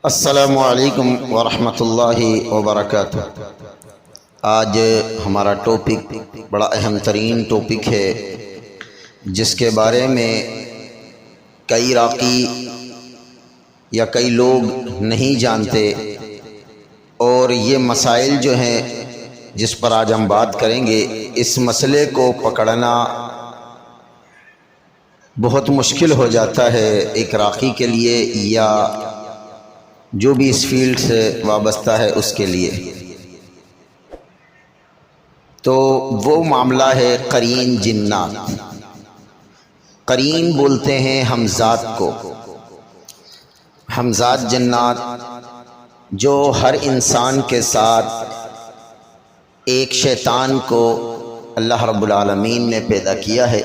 السلام علیکم ورحمۃ اللہ وبرکاتہ۔ آج ہمارا ٹاپک بڑا اہم ترین ٹاپک ہے، جس کے بارے میں کئی راقی یا کئی لوگ نہیں جانتے، اور یہ مسائل جو ہیں جس پر آج ہم بات کریں گے، اس مسئلے کو پکڑنا بہت مشکل ہو جاتا ہے ایک راقی کے لیے یا جو بھی اس فیلڈ سے وابستہ ہے اس کے لیے۔ تو وہ معاملہ ہے قرین جنات۔ قرین بولتے ہیں ہمزاد کو، ہمزاد جنات جو ہر انسان کے ساتھ ایک شیطان کو اللہ رب العالمین نے پیدا کیا ہے،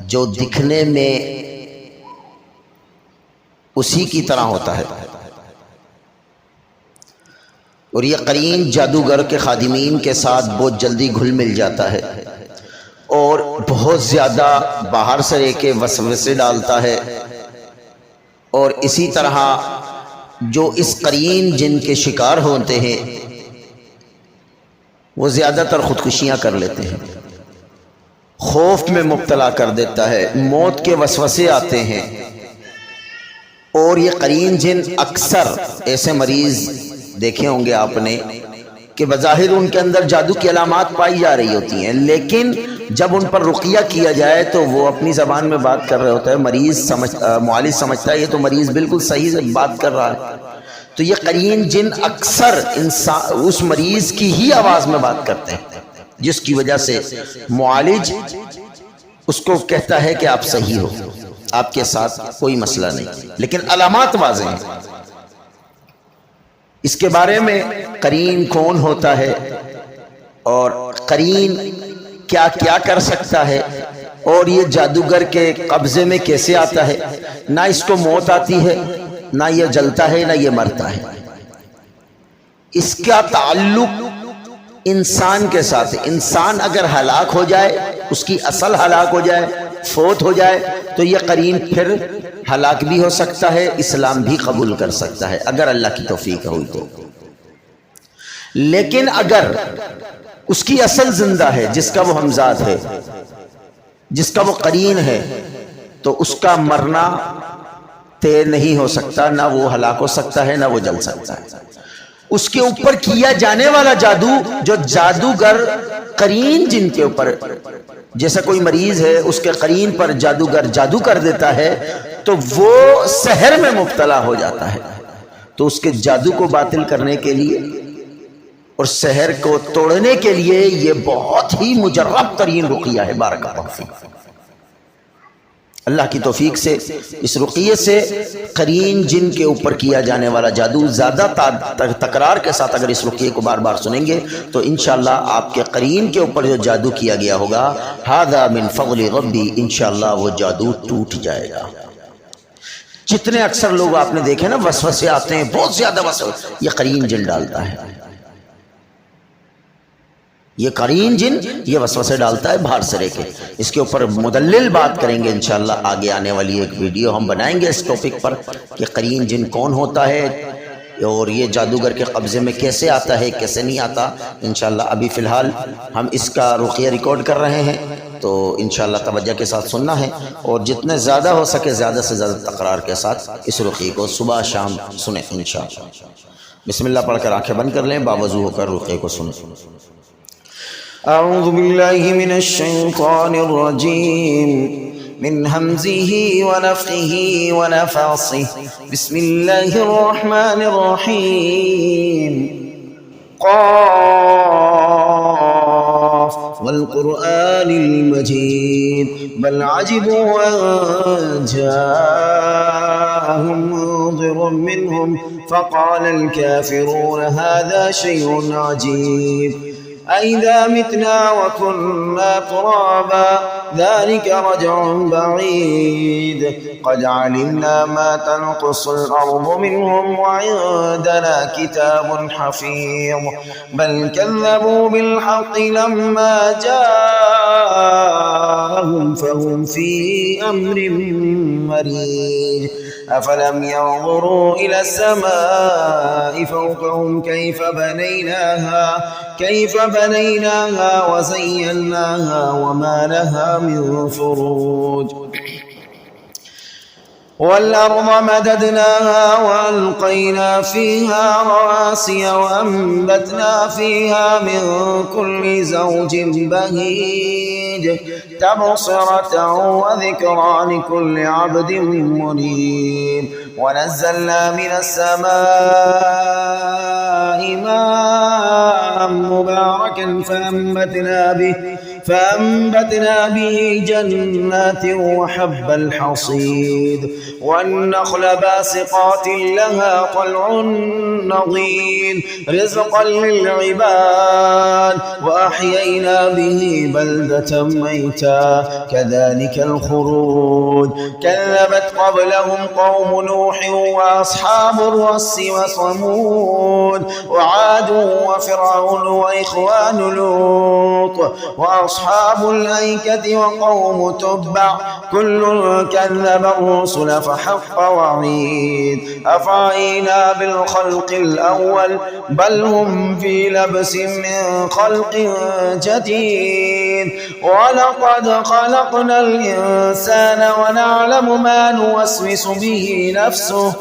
جو دکھنے میں اسی کی طرح ہوتا ہے، اور یہ قرین جادوگر کے خادمین کے ساتھ بہت جلدی گھل مل جاتا ہے، اور بہت زیادہ باہر سے رہ کے وسوسے ڈالتا ہے، اور اسی طرح جو اس قرین جن کے شکار ہوتے ہیں وہ زیادہ تر خودکشیاں کر لیتے ہیں، خوف میں مبتلا کر دیتا ہے، موت کے وسوسے آتے ہیں۔ اور یہ قرین جن اکثر ایسے مریض دیکھے ہوں گے آپ نے کہ بظاہر ان کے اندر جادو کی علامات پائی جا رہی ہوتی ہیں، لیکن جب ان پر رقیہ کیا جائے تو وہ اپنی زبان میں بات کر رہے ہوتا ہے، معالج سمجھتا ہے یہ تو مریض بالکل صحیح سے بات کر رہا ہے۔ تو یہ قرین جن اکثر اس مریض کی ہی آواز میں بات کرتے ہیں، جس کی وجہ سے معالج اس کو کہتا ہے کہ آپ صحیح ہو، آپ کے ساتھ کوئی مسئلہ نہیں، لیکن علامات واضح ہیں۔ اس کے بارے میں قرین کون ہوتا ہے اور قرین کیا کیا کر سکتا ہے، اور یہ جادوگر کے قبضے میں کیسے آتا ہے، نہ اس کو موت آتی ہے، نہ یہ جلتا ہے، نہ یہ مرتا ہے۔ اس کا تعلق انسان کے ساتھ، انسان اگر ہلاک ہو جائے، اس کی اصل ہلاک ہو جائے، فوت ہو جائے، تو یہ قرین پھر ہلاک بھی ہو سکتا ہے، اسلام بھی قبول کر سکتا ہے اگر اللہ کی توفیق ہوئی تو۔ لیکن اگر اس کی اصل زندہ ہے، جس کا وہ ہمزاد ہے، جس کا وہ قرین ہے، تو اس کا مرنا طے نہیں ہو سکتا، نہ وہ ہلاک ہو سکتا ہے، نہ وہ جل سکتا ہے۔ اس کے اوپر کیا جانے والا جادو، جو جادوگر قرین جن کے اوپر، جیسا کوئی مریض ہے اس کے قرین پر جادوگر جادو کر دیتا ہے تو وہ سحر میں مبتلا ہو جاتا ہے، تو اس کے جادو کو باطل کرنے کے لیے اور سحر کو توڑنے کے لیے یہ بہت ہی مجرب ترین رقیہ ہے۔ بارک اللہ فیک۔ اللہ کی توفیق سے اس رقیے سے قرین جن کے اوپر کیا جانے والا جادو، زیادہ تکرار کے ساتھ اگر اس رقیے کو بار بار سنیں گے تو انشاءاللہ آپ کے قرین کے اوپر جو جادو کیا گیا ہوگا، ھذا من فضل ربی، انشاءاللہ وہ جادو ٹوٹ جائے گا۔ جتنے اکثر لوگ آپ نے دیکھے نا وسوسے آتے ہیں، بہت زیادہ وسوسے، یہ قرین جن ڈالتا ہے، یہ قرین جن یہ وسوسے ڈالتا ہے باہر سے رہ کے۔ اس کے اوپر مدلل بات کریں گے انشاءاللہ، آگے آنے والی ایک ویڈیو ہم بنائیں گے اس ٹاپک پر کہ قرین جن کون ہوتا ہے اور یہ جادوگر کے قبضے میں کیسے آتا ہے، کیسے نہیں آتا۔ انشاءاللہ ابھی فی الحال ہم اس کا رقیہ ریکارڈ کر رہے ہیں، تو انشاءاللہ توجہ کے ساتھ سننا ہے، اور جتنے زیادہ ہو سکے زیادہ سے زیادہ تکرار کے ساتھ اس رقیے کو صبح شام سنیں انشاءاللہ۔ بسم اللہ پڑھ کر آنکھیں بند کر لیں، باوضو ہو کر رقیے کو سنیں۔ اعوذ باللہ من الشیطان الرجیم من ہمزہ ونفخہ ونفثہ بسم اللہ الرحمن الرحیم قاف والقرآن المجید بل عجبوا ان جاءهم منذر منهم فقال الكافرون هذا شيء عجيب أَإِذَا مِتْنَا وَكُنَّا تُرَابًا ذَلِكَ رَجْعٌ بَعِيدٌ قَدْ عَلِمْنَا مَا تَنْقُصُ الْأَرْضُ مِنْهُمْ وَعِندَنَا كِتَابٌ حَفِيظٌ بَلْ كَذَّبُوا بِالْحَقِّ لَمَّا جَاءَهُمْ فَهُمْ فِي أَمْرٍ مَرِيجٍ أفلم ينظروا إلى السماء فوقهم كيف بنيناها وزيناها وما لها من فروج والأرض مددناها وألقينا فيها رواسي وأنبتنا فيها من كل زوج بهيج تبصرة وذكرى لكل عبد منيب ونزلنا من السماء ماء مباركا فأنبتنا به جنات وحب الحصيد والنخل باسقات لها طلع نضيد رزقا للعباد وأحيينا به بلدة ميتا كذلك الخروج كذبت قبلهم قوم نوح وأصحاب الرس وثمود وعاد وفرعون وإخوان لوط وأصحاب الأيكة وقوم تبع كل كذب الرسل فحق وعيد أفعينا بالخلق الأول بل هم في لبس من خلق جديد ولقد خلقنا الإنسان ونعلم ما نوسوس به نفسه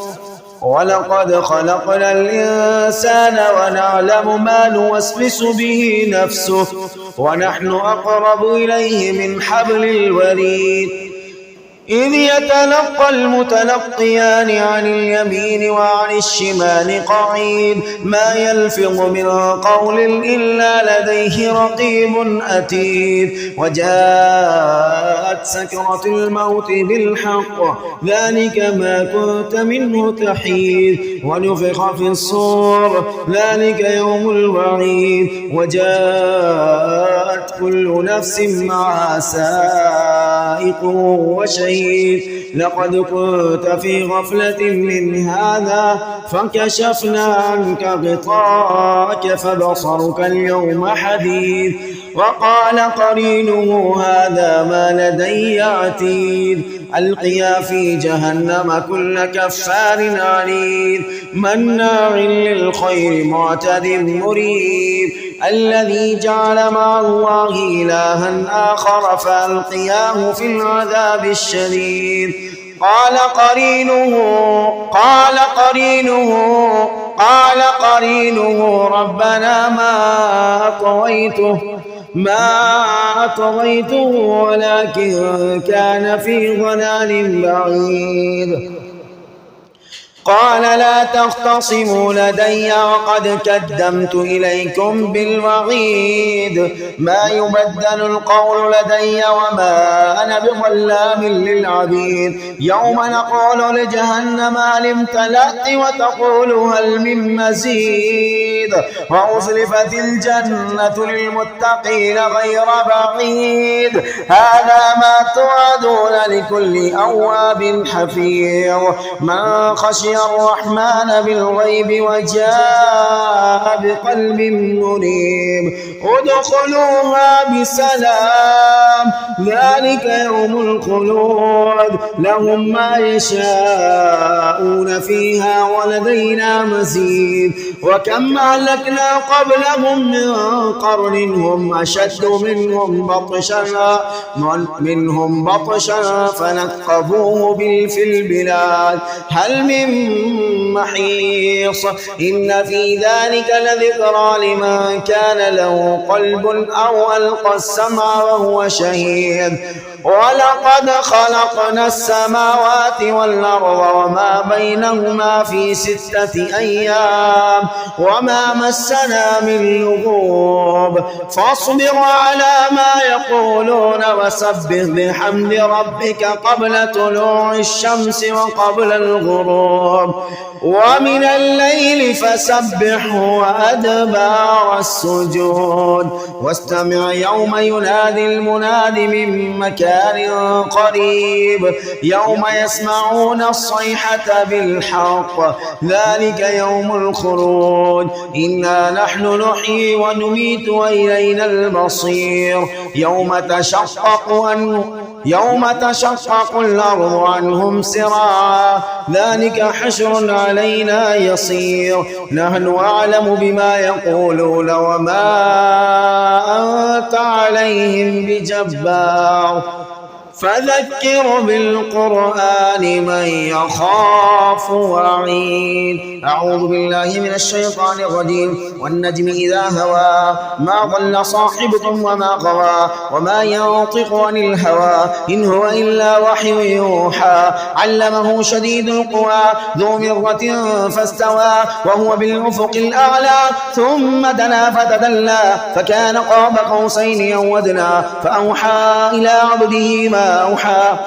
ونحن أقرب إليه من حبل الوريد إذ يتلقى المتلقيان عن اليمين وعن الشمال قعيد ما يلفظ من قول إلا لديه رقيب أتيد وجاءت سكرة الموت بالحق ذلك ما كنت منه تحيد ونفخ في الصور ذلك يوم الوعيد وجاءت كل نفس معها سائق وشهيد لقد كنت في غفلة من هذا فكشفنا عنك غطاءك فبصرك اليوم حديد وقال قرينه هذا ما لدي عتيد ألقيا في جهنم كل كفار عنيد مناع للخير معتد مريب الذي جعل مع الله إلها آخر فألقياه في العذاب الشديد قال قرينه ربنا ما أطغيته ولكن كان في ضلال بعيد قال لا تختصموا لدي وقد قدمت إليكم بالوعيد ما يبدل القول لدي وما أنا بظلام للعبيد يوم نقول لجهنم هل امتلأت وتقول هل من مزيد وأزلفت الجنة للمتقين غير بعيد هذا ما توعدون لكل أواب حفيظ من خشي الرحمن بالغيب وجاء بقلب منيب ادخلوها بسلام ذلك يوم الخلود لهم ما يشاءون فيها ولدينا مزيد وكم أهلكنا قبلهم من قرن هم أشد منهم بطشا فنقبوه في البلاد هل من محيص إن في ذلك لذكرى لمن كان له قلب أو ألقى السمع وهو شهيد ولقد خلقنا السماوات والأرض وما بينهما في 6 أيام وما مسنا من لغوب فاصبر على ما يقولون وسبح بحمد ربك قبل طلوع الشمس وقبل الغروب ومن الليل فسبحه وأدبار السجود واستمع يوم ينادي المناد من مكان قريب يوم يسمعون الصيحة بالحق ذلك يوم الخروج إنا نحن نحيي ونميت وإلينا المصير يوم تشقق يوم تشقق الأرض عنهم سراعا ذلك حشر علينا يصير نحن أعلم بما يقولون وما أنت عليهم بجبار فذكر بالقرآن من يخاف وعيد. أعوذ بالله من الشيطان الرجيم. والنجم إذا هوى ما ضل صاحبكم وما غوى وما ينطق عن الهوى إن هو إلا وحي يوحى علمه شديد القوى ذو مرة فاستوى وهو بالأفق الأعلى ثم دنا فتدلى فكان قاب قوسين أو أدنى فأوحى إلى عبده ما أوحى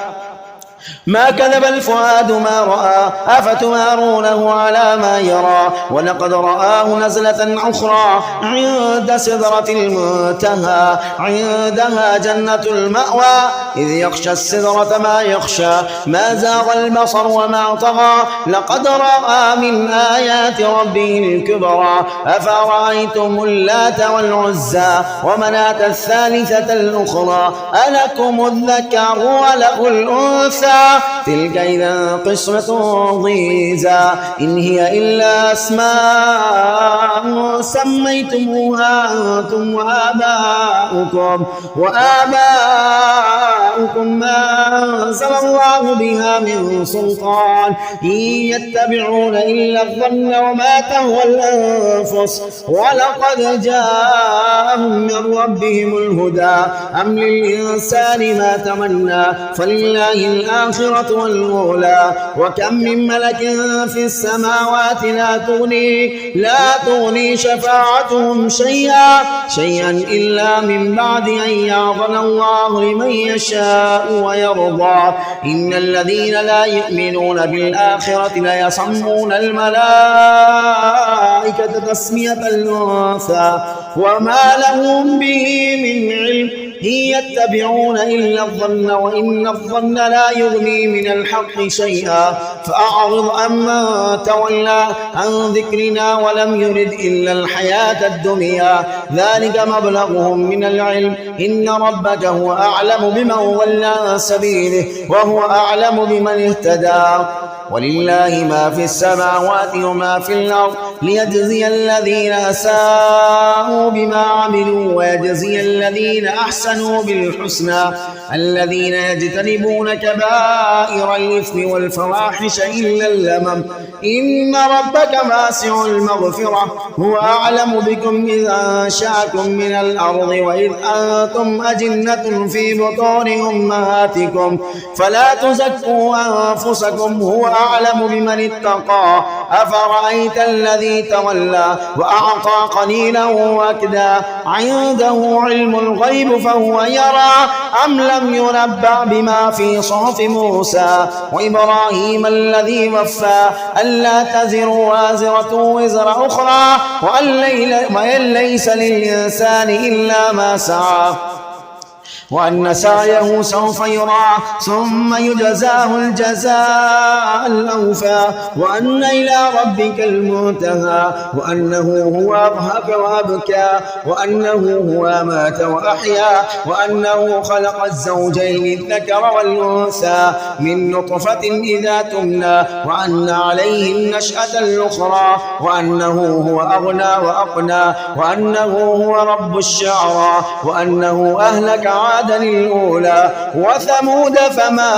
ما كذب الفؤاد ما رأى أفتمارونه على ما يرى ولقد رآه نزلة أخرى عند سدرة المنتهى عندها جنة المأوى إذ يغشى السدرة ما يخشى ما زاغ البصر وما طغى لقد رأى من آيات ربه الكبرى أفرأيتم اللات والعزى ومناة الثالثة الأخرى ألكم الذكر وله الأنثى تلك إذا قسمة ضيزى إن هي إلا أسماء سميتموها أنتم وآباؤكم ما أنزل الله بها من سلطان إن يتبعون إلا الظن وما تهوى الأنفس ولقد جاءهم من ربهم الهدى أم للإنسان ما تمنى فلله الآخرة والأولى وكم من ملك في السماوات لا تغني شفاعتهم شيئا إلا من بعد أن يأذن الله لمن يشاء ويرضى إن الذين لا يؤمنون بالآخرة ليصمون الملائكة تسمية الأنثى وما لهم به من علم إن يتبعون إلا الظن وإن الظن لا يغني من الحق شيئا فأعرض عمن تولى عن ذكرنا ولم يرد إلا الحياة الدنيا ذلك مبلغهم من العلم إن ربك هو أعلم بمن ضل عن سبيله وهو أعلم بمن اهتدى ولله ما في السماوات وما في الأرض ليجزي الذين أساءوا بما عملوا ويجزي الذين أحسنوا بالحسنى الذين يجتنبون كبائر الإثم والفواحش إلا اللمم إن ربك واسع المغفرة هو أعلم بكم إذ أنشأكم من الأرض وإذ أنتم أجنة في بطون أمهاتكم فلا تزكوا أنفسكم هو أعلم بمن اتقى أفرأيت الذي تولى وأعطى قليلا وأكدى عنده علم الغيب فهو يرى أم لم ينبأ بما في صحف موسى وإبراهيم الذي وفى ألا تزر وازرة وزر أخرى وأن ليس للإنسان إلا ما سعى وأن سعيه سوف يرى ثم يجزاه الجزاء الأوفى وأن إلى ربك المنتهى وأنه هو أضحك وأبكى وأنه هو أمات وأحيا وأنه خلق الزوجين الذكر والأنثى من نطفة إذا تمنى وأن عليه النشأة الأخرى وأنه هو أغنى وأقنى وأنه هو رب الشعرى وأنه أهلك عادا الأولى وثمود فما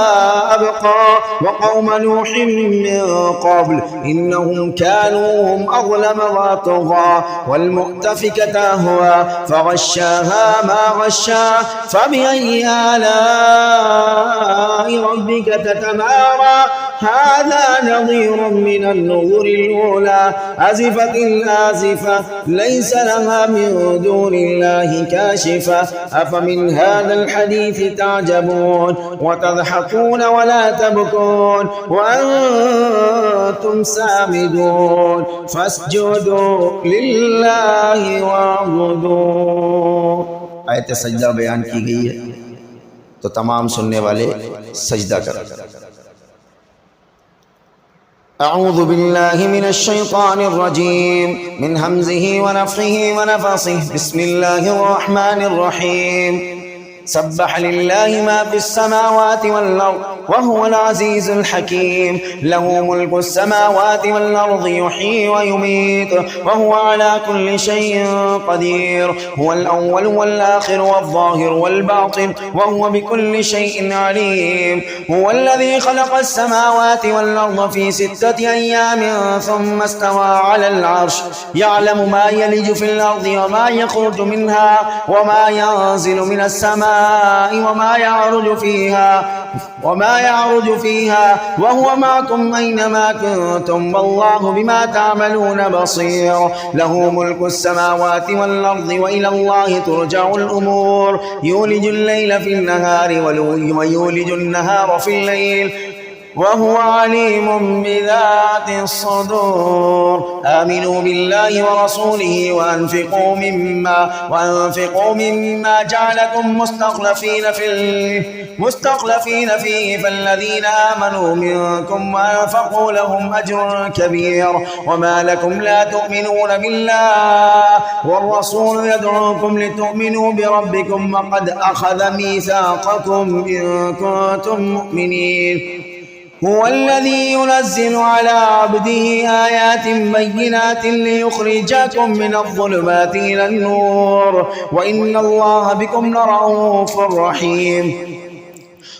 أبقى وقوم نوح من قبل إنهم كانوا هم أظلم وطغى والمؤتفكة أهوى فغشاها ما غشا فبأي آلاء ربك تتمارى هذا نظير من النذر الأولى أزفت الآزفة ليس لها من دون الله كاشفة أفمن هذا الحديث تعجبون وتضحكون ولا تبكون وأنتم سامدون فاسجدوا لله واعبدوا. आयत सजदा बयान की गई है तो तमाम सुनने वाले सजदा करें. أعوذ بالله من الشيطان الرجيم من همزه ونفخه ونفثه بسم الله الرحمن الرحيم سبح لله ما في السماوات والأرض وهو العزيز الحكيم. له ملك السماوات والأرض يحيي ويميت وهو على كل شيء قدير. هو الأول والآخر والظاهر والباطن وهو بكل شيء عليم. هو الذي خلق السماوات والأرض في 6 أيام ثم استوى على العرش. يعلم ما يلج في الأرض وما يخرج منها وما ينزل من السماء وما يعرج فيها وهو معكم أينما كنتم والله بما تعملون بصير. له ملك السماوات والأرض وإلى الله ترجع الأمور. يولج الليل في النهار ويولج النهار في الليل وهو عليم بذات الصدور. آمنوا بالله ورسوله وأنفقوا مما جعلكم مستخلفين فيه فالذين آمنوا منكم وأنفقوا لهم أجر كبير. وما لكم لا تؤمنون بالله والرسول يدعوكم لتؤمنوا بربكم وقد أخذ ميثاقكم إن كنتم مؤمنين. هو الذي ينزل على عبده آيات بينات ليخرجكم من الظلمات إلى النور وإن الله بكم لرؤوف رحيم.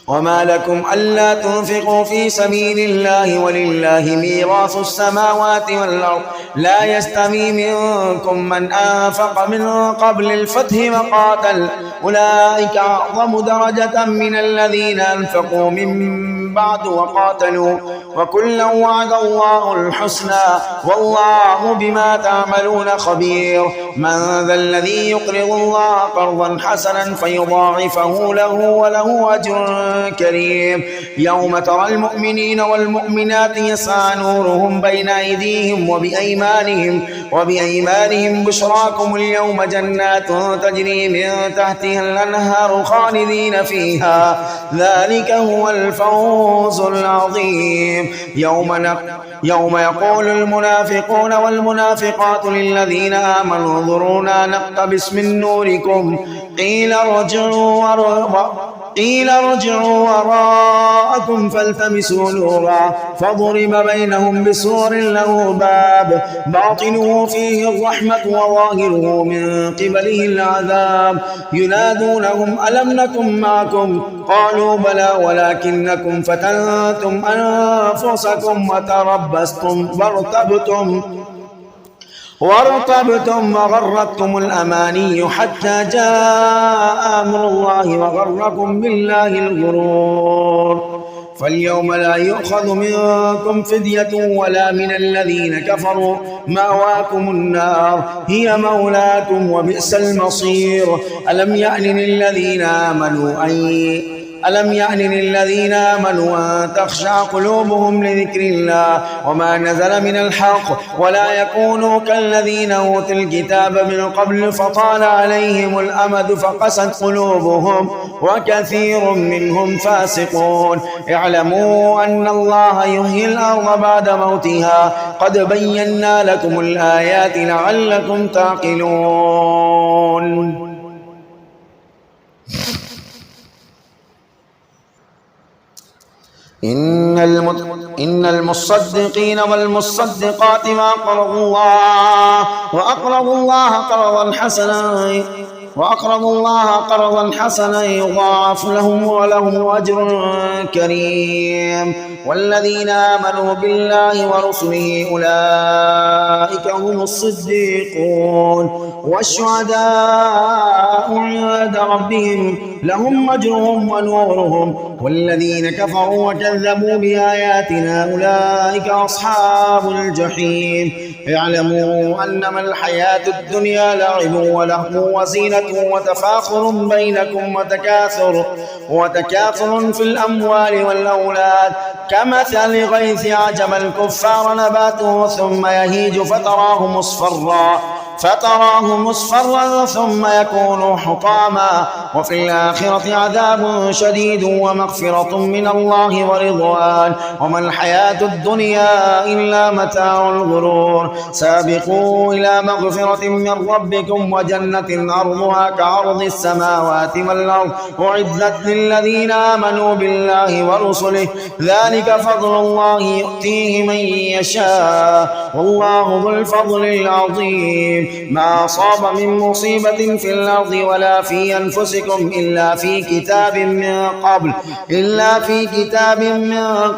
وما لكم ألا تنفقوا في سبيل الله ولله ميراث السماوات والأرض لا يستوي منكم من أنفق من قبل الفتح وقاتل أولئك أعظم درجة من الذين أنفقوا من بعد وقاتلوا وكلا وعد الله الحسنى والله بما تعملون خبير. من ذا الذي يقرض الله قرضا حسنا فيضاعفه له وله أجر كريم. يوم ترى المؤمنين والمؤمنات يسعى نورهم بين أيديهم وبأيمانهم بشراكم اليوم جنات تجري من تحتها الأنهار خالدين فيها ذلك هو الفوز العظيم. يوم يقول المنافقون والمنافقات للذين آمنوا انظرونا نقتبس من نوركم قيل ارجعوا وراءكم فالتمسوا نورا فضرب بينهم بسور له باب باطنه فيه الرحمة وظاهره من قبله العذاب. ينادونهم ألم نكن معكم قالوا بلى ولكنكم فتنتم أنفسكم وتربصتم وارتبتم وغرتكم الأماني حتى جاء أمر الله وغركم بالله الغرور. فاليوم لا يؤخذ منكم فدية ولا من الذين كفروا مأواكم النار هي مولاكم وبئس المصير. ألم يأن للذين آمنوا أن تخشع قلوبهم لذكر الله وما نزل من الحق ولا يكونوا كالذين أوتوا الكتاب من قبل فطال عليهم الأمد فقست قلوبهم وكثير منهم فاسقون. اعلموا أن الله يحيي الأرض بعد موتها قد بينا لكم الآيات لعلكم تعقلون. إن المصدقين والمصدقات وأقرضوا الله قرضا حسنا يضاعف لهم ولهم أجر كريم. والذين آمنوا بالله ورسله أولئك هم الصديقون والشهداء عند ربهم لهم أجرهم ونورهم. والذين كفروا وكذبوا بآياتنا أولئك أصحاب الجحيم. اعلموا أنما الحياة الدنيا لعب ولهو وزينة وتفاخر بينكم وتكاثر في الأموال والأولاد كمثل غيث أعجب الكفار نباته ثم يهيج فتراه مصفرا فتراه مصفرا ثم يكون حطاما وفي الآخرة عذاب شديد ومغفرة من الله ورضوان وما الحياة الدنيا إلا متاع الغرور سابقوا إلى مغفرة من ربكم وجنة أرضها كعرض السماوات والأرض أعدت للذين آمنوا بالله ورسله ذلك فضل الله يؤتيه من يشاء والله ذو الفضل العظيم ما أصاب من مصيبة في الأرض ولا في أنفسكم إلا في كتاب من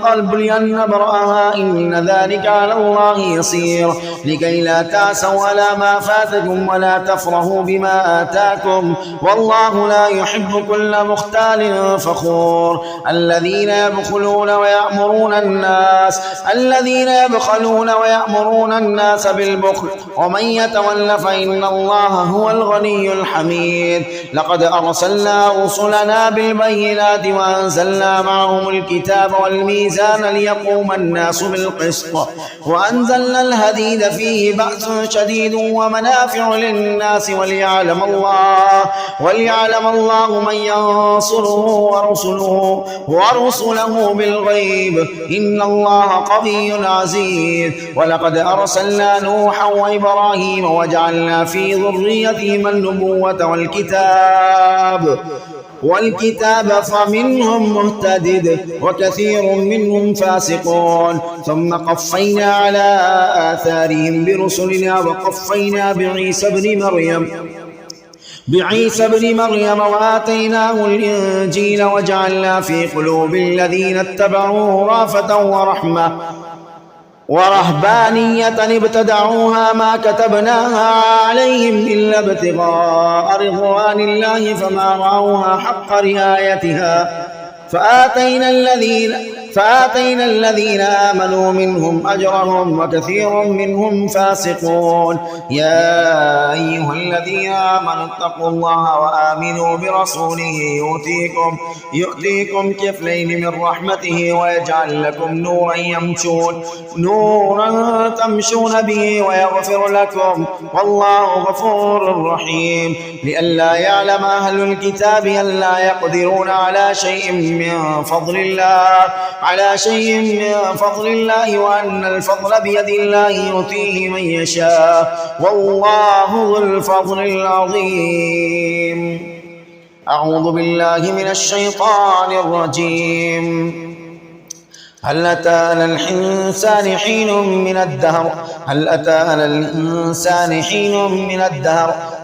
قبل أن نبرأها إن ذلك على الله يسير لكي لا تأسوا على ما فاتكم ولا تفرحوا بما آتاكم والله لا يحب كل مختال فخور الذين يبخلون ويأمرون الناس بالبخل ومن يتول فإن الله هو الغني الحميد لقد أرسلنا رسلنا بالبينات وأنزلنا معهم الكتاب والميزان ليقوم الناس بالقسط وأنزلنا الحديد فيه بأس شديد ومنافع للناس وليعلم الله من ينصره ورسله بالغيب إن الله قوي عزيز ولقد أرسلنا نوحا وإبراهيم وجعلنا في ذريتهما النبوة والكتاب فمنهم مهتد وكثير منهم فاسقون ثم قفينا على آثارهم برسلنا وقفينا بعيسى بن مريم وآتيناه الإنجيل وجعلنا في قلوب الذين اتبعوه رأفة ورهبانية ابتدعوها ما كتبناها عليهم إلا ابتغاء رضوان الله فما رعوها حق رعايتها فآتينا الذين آمنوا منهم أجرهم وكثير منهم فاسقون يا أيها الذين آمنوا اتقوا الله وآمنوا برسوله يؤتيكم كفلين من رحمته ويجعل لكم نورا تمشون به ويغفر لكم والله غفور رحيم لئلا يعلم أهل الكتاب ألا يقدرون على شيء من فضل الله وأن الفضل بيد الله يؤتيه من يشاء والله ذو الفضل العظيم أعوذ بالله من الشيطان الرجيم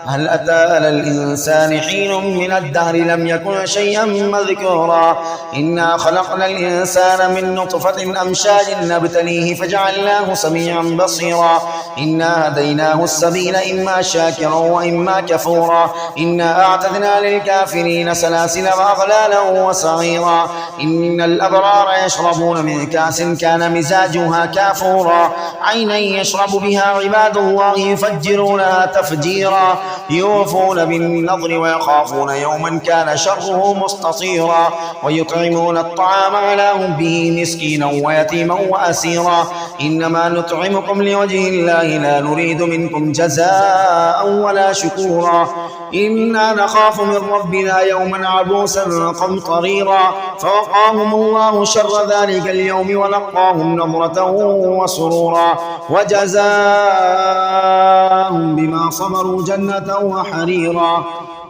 هل أتى على الإنسان حين من الدهر لم يكن شيئا مذكورا إنا خلقنا الإنسان من نطفة أمشاج نبتليه فجعلناه سميعا بصيرا إنا هديناه السبيل إما شاكرا وإما كفورا إنا أعتدنا للكافرين سلاسل وأغلالا وسعيرا إن الأبرار يشربون من كأس كان مزاجها كافورا عينا يشرب بها عباد الله يفجرونها تفجيرا يوفون بالنظر ويخافون يوما كان شره مستطيرا ويطعمون الطعام على حبه مسكينا ويتيما وأسيرا إنما نطعمكم لوجه الله لا نريد منكم جزاء ولا شكورا إنا نخاف من ربنا يوما عبوسا قمطريرا فوقاهم الله شر ذلك اليوم ولقاهم نضرة وسرورا وجزاهم بما صبروا جنة وحريرا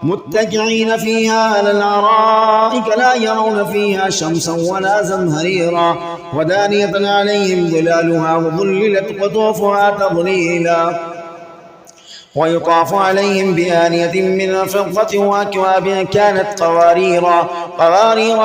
متكئين فيها على الأرائك لا يرون فيها شمسا ولا زمهريرا ودانية عليهم ظلالها وظللت قطوفها تظليلا ويطاف عليهم بآنية من فضة وأكواب كانت قوارير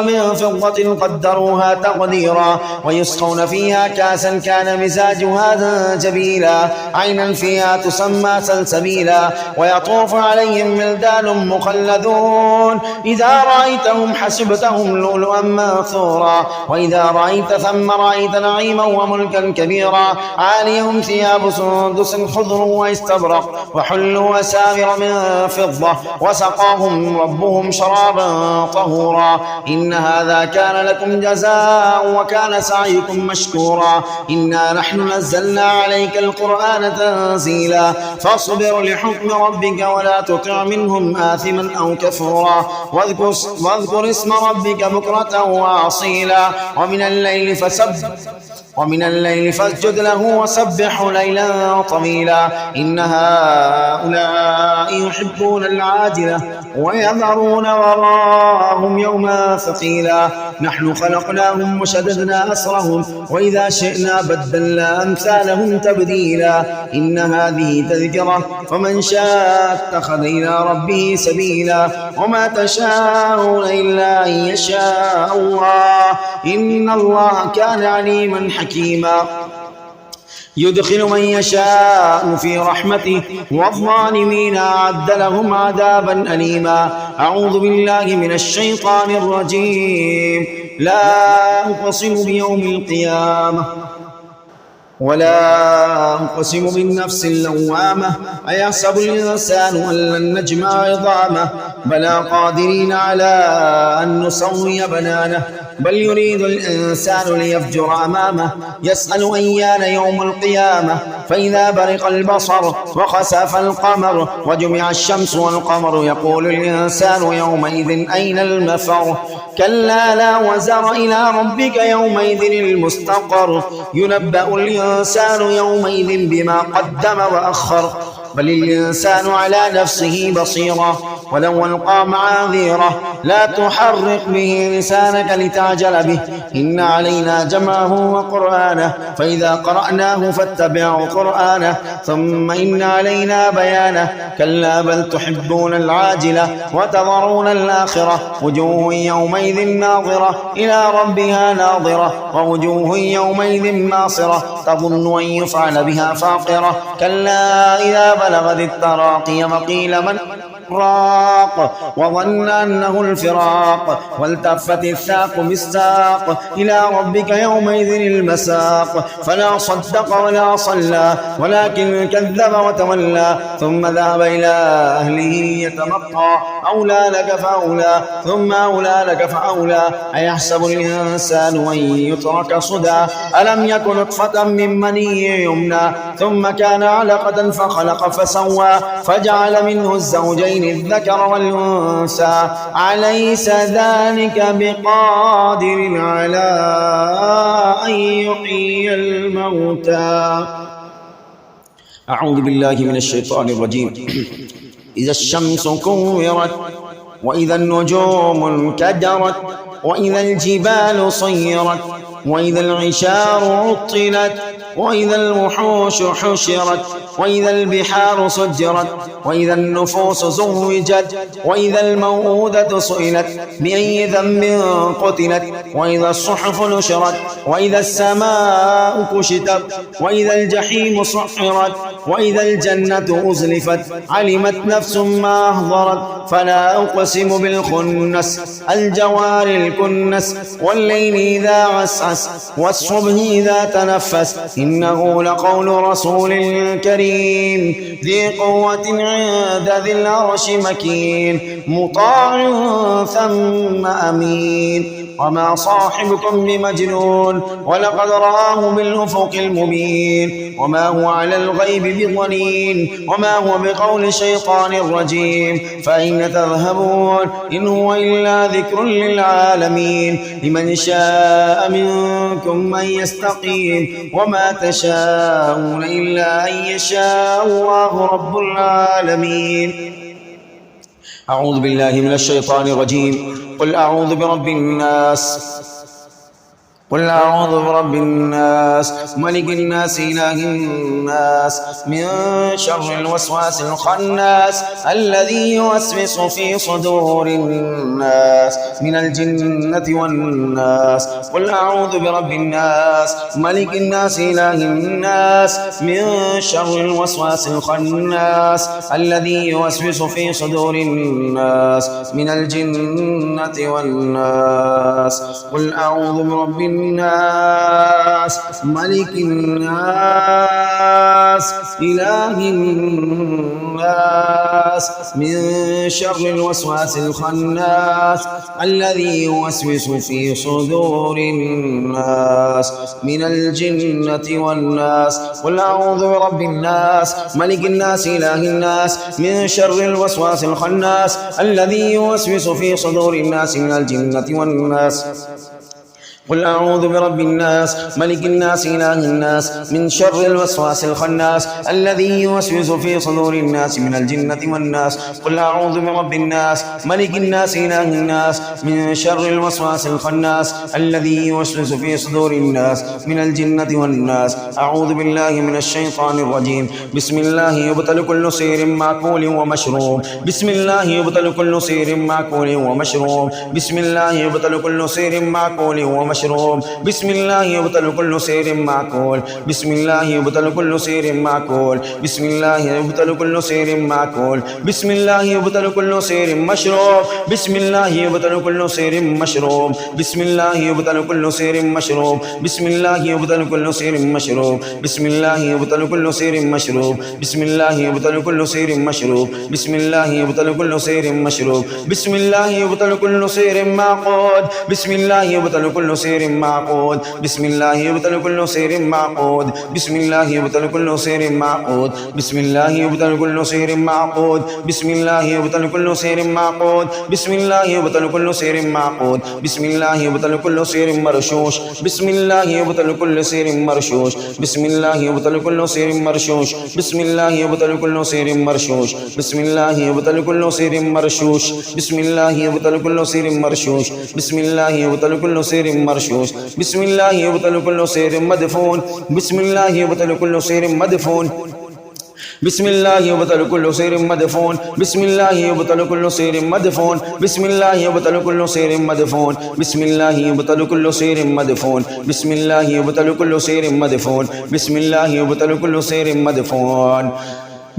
من فضة قدروها تقديرا ويسقون فيها كاسا كان مزاجها زنجبيلا عينا فيها تسمى سلسبيلا ويطوف عليهم ولدان مخلدون إذا رأيتهم حسبتهم لؤلؤا منثورا وإذا رأيت ثم رأيت نعيما وملكا كبيرا عاليهم ثياب سندس خضر واستبرق وحلوا أساور من فضة وسقاهم ربهم شرابا طهورا إن هذا كان لكم جزاء وكان سعيكم مشكورا إنا نحن نزلنا عليك القرآن تنزيلا فاصبر لحكم ربك ولا تطع منهم آثما أو كفورا واذكر اسم ربك بكرة وأصيلا ومن الليل فاسجد له وسبح ليلا طويلا إن هؤلاء يحبون العاجلة ويذرون وراءهم يوما ثقيلا نحن خلقناهم وشددنا أسرهم وإذا شئنا بدلنا أمثالهم تبديلا إن هذه تذكرة فمن شاء اتخذ إلى ربه سبيلا وما تشاءون إلا أن يشاء الله إن الله كان عليما حكيما يدخل من يشاء في رحمته والظالمين أعد لهم عذابا أليما أعوذ بالله من الشيطان الرجيم لا أقسم بيوم القيامة ولا أقسم بالنفس اللوامة أيحسب الإنسان أن لن نجمع عظامه بلى قادرين على أن نسوي بنانه بل يريد الإنسان ليفجر أمامه يسأل أيان يوم القيامة فإذا برق البصر وخسف القمر وجمع الشمس والقمر يقول الإنسان يومئذ أين المفر كلا لا وزر إلى ربك يومئذ المستقر ينبأ الإنسان يومئذ بما قدم وأخر بل الإنسان على نفسه بصيرا ولو ألقى معاذيره لا تحرق به لسانك لتعجل به إن علينا جمعه وقرآنه فإذا قرأناه فاتبع قرآنه ثم إن علينا بيانه كلا بل تحبون العاجلة وتذرون الآخرة وجوه يومئذ ناظرة إلى ربها ناظرة ووجوه يومئذ ناصرة تظن أن يفعل بها فاقرة كلا إذا بلغت التراقي وقيل من راق وظن أنه الفراق والتفت الساق بالساق إلى ربك يومئذ المساق فلا صدق ولا صلى ولكن كذب وتولى ثم ذهب إلى أهله يتمطى أولى لك فأولى ثم أولى لك فأولى أيحسب الإنسان أن يترك صدى ألم يكن نطفة من مني يمنى ثم كان علقة فخلق فسوى فجعل منه الزوجين الذكر والأنثى أليس ذلك بقادر على أن يحيي الموتى أعوذ بالله من الشيطان الرجيم إذا الشمس كورت وإذا النجوم انكدرت وإذا الجبال صيرت وإذا العشار عطلت وإذا الوحوش حشرت وإذا البحار سجرت وإذا النفوس زوجت وإذا الموءودة سئلت بأي ذنب قتلت وإذا الصحف نشرت وإذا السماء كشطت وإذا الجحيم سعرت وإذا الجنة أزلفت علمت نفس ما أحضرت فلا أقسم بالخنس الجوار الكنس والليل إذا عسعس والصبح إذا تنفس إنه لقول رسول كريم ذي قوة عند ذي العرش مكين مطاع ثم أمين وما صاحبكم بمجنون ولقد رآه بالأفق المبين وما هو على الغيب بضنين وما هو بقول شيطان رجيم فأين تذهبون إن هو إلا ذكر للعالمين لمن شاء منكم أن يستقيم وما تشاءون إلا أن يشاء الله رب العالمين أعوذ بالله من الشيطان الرجيم قل أعوذ برب الناس قل أعوذ برب الناس ملك الناس إله الناس من شر الوسواس الخناس الذي يوسوس في صدور الناس من الجنة والناس قل أعوذ برب الناس ملك الناس إله الناس من شر الوسواس الخناس الذي يوسوس في صدور الناس من الجنة والناس قل أعوذ برب الناس ملك الناس إله الناس من شر الوسواس الخناس الذي يوسوس في صدور الناس من الجنة والناس. قل أعوذ برب الناس ملك الناس إله الناس من شر الوسواس الخناس الذي يوسوس في صدور الناس من الجنة والناس. قل أعوذ برب الناس ملك الناس إله الناس من شر الوسواس الخناس الذي يوسوس في صدور الناس من الجنة والناس. قل أعوذ برب الناس ملك الناس إله الناس من شر الوسواس الخناس الذي يوسوس في صدور الناس من الجنة والناس. أعوذ بالله من الشيطان الرجيم. بسم الله يبطل كل سير معقول ومشروب. بسم الله يبطل كل سير معقول ومشروب. بسم الله يبطل كل سير معقول ومشروب. بسم الله يبطل كل سير معقول. بسم الله يبطل كل سير معقول. بسم الله يبطل كل سير معقول. بسم الله يبطل كل سير مشروب. بسم الله يبطل كل سير مشروب. بسم الله يبطل كل سير مشروب. بسم الله يبطل كل سير مشروب. بسم الله يبطل كل سير مشروب. بسم الله يبطل كل سير مشروب. بسم الله يبطل كل سير مشروب. بسم الله يبطل كل سير معقود. بسم الله يبطل كل سير معقود. بسم الله يبطل كل سير معقود. بسم الله يبطل كل سير معقود. بسم الله يبطل كل سير معقود. بسم الله يبطل كل سير معقود. بسم الله يبطل كل سير معقود. بسم الله يبطل كل سير مرشوش. بسم الله يبطل كل سير مرشوش. بسم الله يبطل كل سير مرشوش. بسم الله يبطل كل سير مرشوش. بسم الله يبطل كل سير مرشوش. بسم الله يبطل كل سير مرشوش. بسم الله يبطل كل سير مرشوش. بسم الله يبطل كل سير مدفون. بسم الله يبطل كل سير مدفون. بسم الله يبطل كل سير مدفون. بسم الله يبطل كل سير مدفون. بسم الله يبطل كل سير مدفون. بسم الله يبطل كل سير مدفون. بسم الله يبطل كل سير مدفون. بسم الله يبطل كل سير مدفون.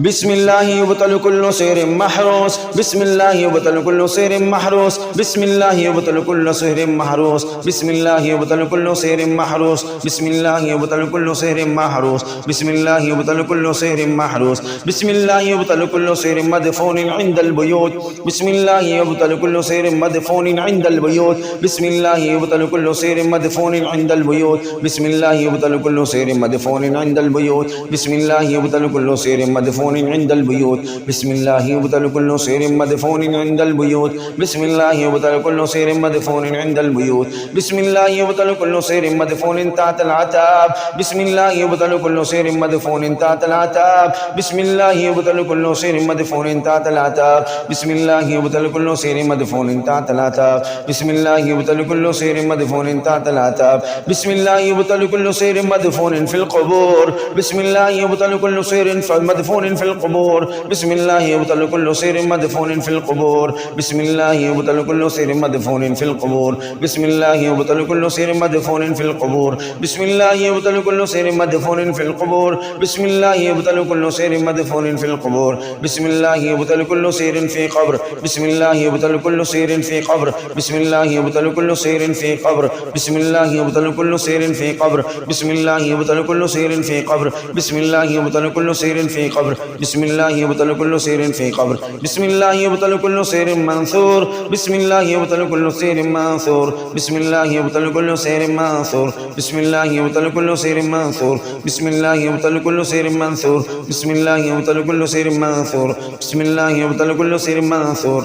بسم الله يبطل كل سير محروس. بسم الله يبطل كل سير محروس. بسم الله يبطل كل سير محروس. بسم الله يبطل كل سير محروس. بسم الله يبطل كل سير محروس. بسم الله يبطل كل سير محروس. بسم الله يبطل كل سير مدفون عند البيوت. بسم الله يبطل كل سير مدفون عند البيوت. بسم الله يبطل كل سير مدفون عند البيوت. بسم الله يبطل كل سير مدفون عند البيوت. بسم الله يبطل كل سير مدفون عند البيوت. بسم الله يبطل كل سير مدفون عند البيوت. بسم الله يبطل كل سير مدفون عند البيوت. بسم الله يبطل كل سير مدفون تحت العتاب. بسم الله يبطل كل سير مدفون تحت العتاب. بسم الله يبطل كل سير مدفون تحت العتاب. بسم الله يبطل كل سير مدفون تحت العتاب. بسم الله يبطل كل سير مدفون تحت العتاب. بسم الله يبطل كل سير مدفون في القبور. بسم الله يبطل كل سير مدفون في القبور. بسم الله يبطل كل سير مدفون في القبور. بسم الله يبطل كل سير مدفون في القبور. بسم الله يبطل كل سير مدفون في القبور. بسم الله يبطل كل سير مدفون في القبور. بسم الله يبطل كل سير مدفون في القبور. بسم الله يبطل كل سير في قبر. بسم الله يبطل كل سير في قبر. بسم الله يبطل كل سير في قبر. بسم الله يبطل كل سير في قبر. بسم الله يبطل كل سير في قبر. بسم الله يبطل كل سير في قبر. بسم الله يبطل كل سير في قبر. بسم الله يبطل كل سير منثور. بسم الله يبطل كل سير منثور. بسم الله يبطل كل سير منثور. بسم الله يبطل كل سير منثور. بسم الله يبطل كل سير منثور. بسم الله يبطل كل سير منثور. بسم الله يبطل كل سير منثور.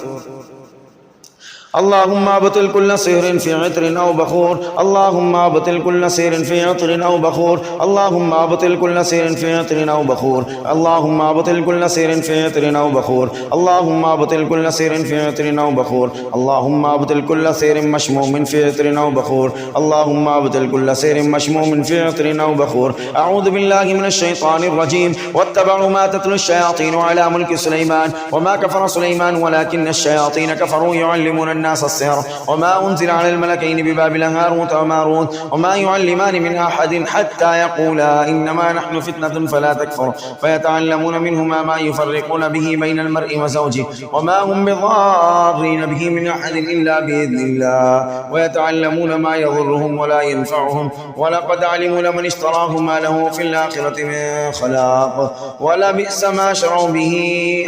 اللهم ابطل كل سحر في عطر أو بخور. اللهم ابطل كل سحر في عطر أو بخور. اللهم ابطل كل سحر في عطر أو بخور. اللهم ابطل كل سحر في عطر أو بخور. اللهم ابطل كل سحر في عطر أو بخور. اللهم ابطل كل سحر مشموم في عطر أو بخور. اللهم ابطل كل سحر مشموم في عطر أو بخور. أعوذ بالله من الشيطان الرجيم. واتبعوا ما تتلو الشياطين على ملك سليمان وما كفر سليمان ولكن الشياطين كفروا يعلمون الناس السحر وما أنزل على الملكين ببابل هاروت وماروت وما يعلمان من أحد حتى يقولا إنما نحن فتنة فلا تكفر فيتعلمون منهما ما يفرقون به بين المرء وزوجه وما هم بضارين به من أحد إلا بإذن الله ويتعلمون ما يضرهم ولا ينفعهم ولقد علموا لمن اشتراه ما له في الآخرة من خلاق ولبئس ما شروا به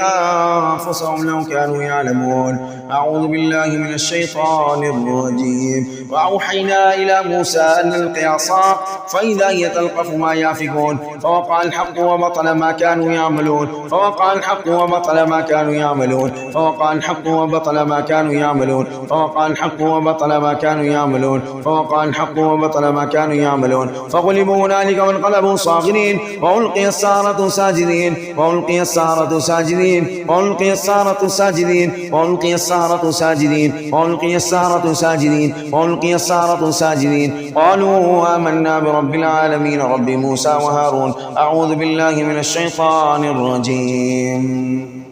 أنفسهم لو كانوا يعلمون. أعوذ بالله من الشيطان الرجيم. وأوحينا إلى موسى أن ألق عصاك فإذا هي تلقف ما يافكون فوقع الحق وبطل ما كانوا يعملون فوقع الحق وبطل ما كانوا يعملون فوقع الحق وبطل ما كانوا يعملون فوقع الحق وبطل ما كانوا يعملون فوقع الحق وبطل ما كانوا يعملون فغلبوا هنالك وانقلبوا صاغرين وألقي السحرة ساجدين وألقي السحرة ساجدين وألقي السحرة ساجدين وألقي السحرة ساجدين وألقي السحرة ساجدين وألقي السحرة ساجدين قالوا آمنا برب العالمين رب موسى وهارون. أعوذ بالله من الشيطان الرجيم.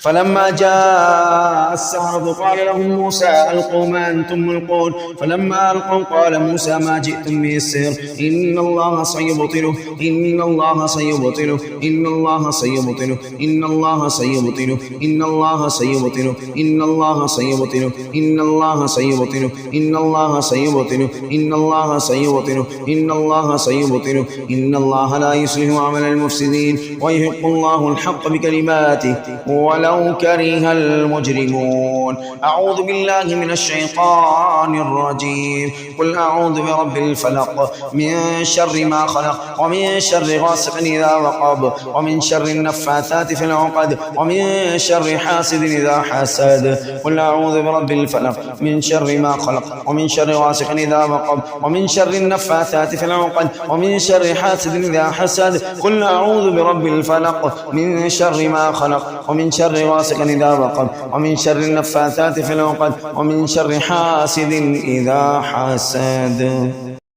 فلما جاء السحرة قال لهم موسى ألقوا ما أنتم ملقون فلما ألقوا قال موسى ما جئتم به السحر إن الله سيبطله إن الله سيبطله إن الله سيبطله إن الله سيبطله إن الله سيبطله إن الله سيبطله إن الله سيبطله إن الله سيبطله إن الله سيبطله إن الله سيبطله إن الله لا يصلح عمل المفسدين ويحق الله الحق بكلماته ولو كره المجرمون. أعوذ بالله من الشيطان الرجيم. قل أعوذ برب الفلق من شر ما خلق ومن شر غاسق إذا وقب ومن شر النفاثات في العقد ومن شر حاسد إذا حسد. قل أعوذ برب الفلق من شر ما خلق ومن شر غاسق إذا وقب ومن شر النفاثات في العقد ومن شر حاسد إذا حسد. قل أعوذ برب الفلق من شر ما خلق ومن شر غاسق إذا وقب ومن شر النفاثات في العقد ومن شر حاسد إذا حسد.